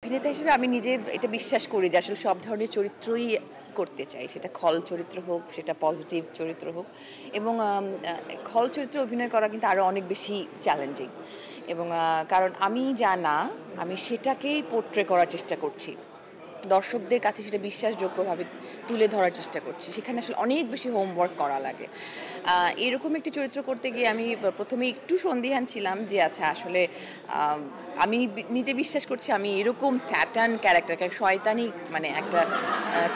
অভিনেতা হিসেবে আমি নিজে এটা বিশ্বাস করি যে আসলে সব ধরনের চরিত্রই করতে চাই, সেটা খল চরিত্র হোক, সেটা পজিটিভ চরিত্র হোক। এবং খল চরিত্রে অভিনয় করা কিন্তু আরও অনেক বেশি চ্যালেঞ্জিং। এবং কারণ আমি যা না, আমি সেটাকেই পোট্রে করার চেষ্টা করছি, দর্শকদের কাছে সেটা বিশ্বাসযোগ্যভাবে তুলে ধরার চেষ্টা করছি। সেখানে আসলে অনেক বেশি হোমওয়ার্ক করা লাগে। এরকম একটি চরিত্র করতে গিয়ে আমি প্রথমে একটু সন্দিহান ছিলাম যে আচ্ছা আসলে আমি নিজে বিশ্বাস করছি আমি এরকম স্যাটান ক্যারেক্টার, শয়তানি মানে একটা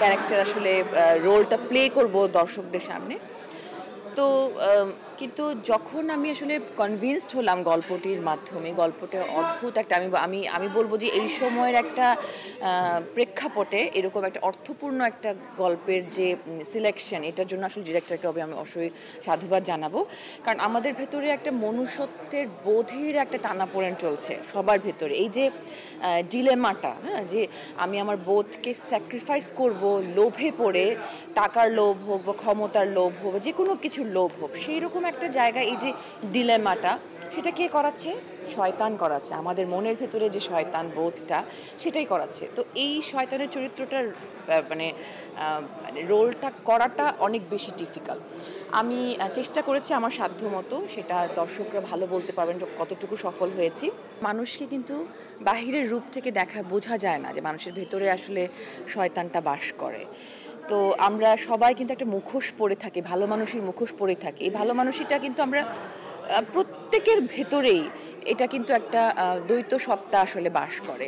ক্যারেক্টার আসলে রোলটা প্লে করব দর্শকদের সামনে। তো কিন্তু যখন আমি আসলে কনভিন্সড হলাম গল্পটির মাধ্যমে, গল্পটা অদ্ভুত একটা, আমি আমি আমি বলবো যে এই সময়ের একটা প্রেক্ষাপটে এরকম একটা অর্থপূর্ণ একটা গল্পের যে সিলেকশন, এটার জন্য আসলে ডিরেক্টরকে আমি অবশ্যই সাধুবাদ জানাবো। কারণ আমাদের ভেতরে একটা মনুষ্যত্বের বোধের একটা টানাপোড়েন চলছে সবার ভেতরে, এই যে ডিলেমাটা, হ্যাঁ, যে আমি আমার বোধকে স্যাক্রিফাইস করব লোভে পড়ে, টাকার লোভ হোক বা ক্ষমতার লোভ হোক বা যে কোনো কিছুর লোভ হোক, সেই রকম একটা জায়গা, এই যে ডিলেমাটা, সেটা কে করাচ্ছে? শয়তান করাচ্ছে। আমাদের মনের ভেতরে যে শয়তান বোধটা, সেটাই করাচ্ছে। তো এই শয়তানের চরিত্রটার মানে রোলটা করাটা অনেক বেশি ডিফিকাল্ট। আমি চেষ্টা করেছি আমার সাধ্যমতো, সেটা দর্শকরা ভালো বলতে পারবেন যে কতটুকু সফল হয়েছি। মানুষকে কিন্তু বাহিরের রূপ থেকে বোঝা যায় না যে মানুষের ভেতরে আসলে শয়তানটা বাস করে। তো আমরা সবাই কিন্তু একটা মুখোশ পরে থাকি, ভালো মানুষের মুখোশ পরে থাকি। এই ভালো মানুষটা কিন্তু আমরা প্রত্যেকের ভেতরেই, এটা কিন্তু একটা দ্বৈত সত্তা আসলে বাস করে।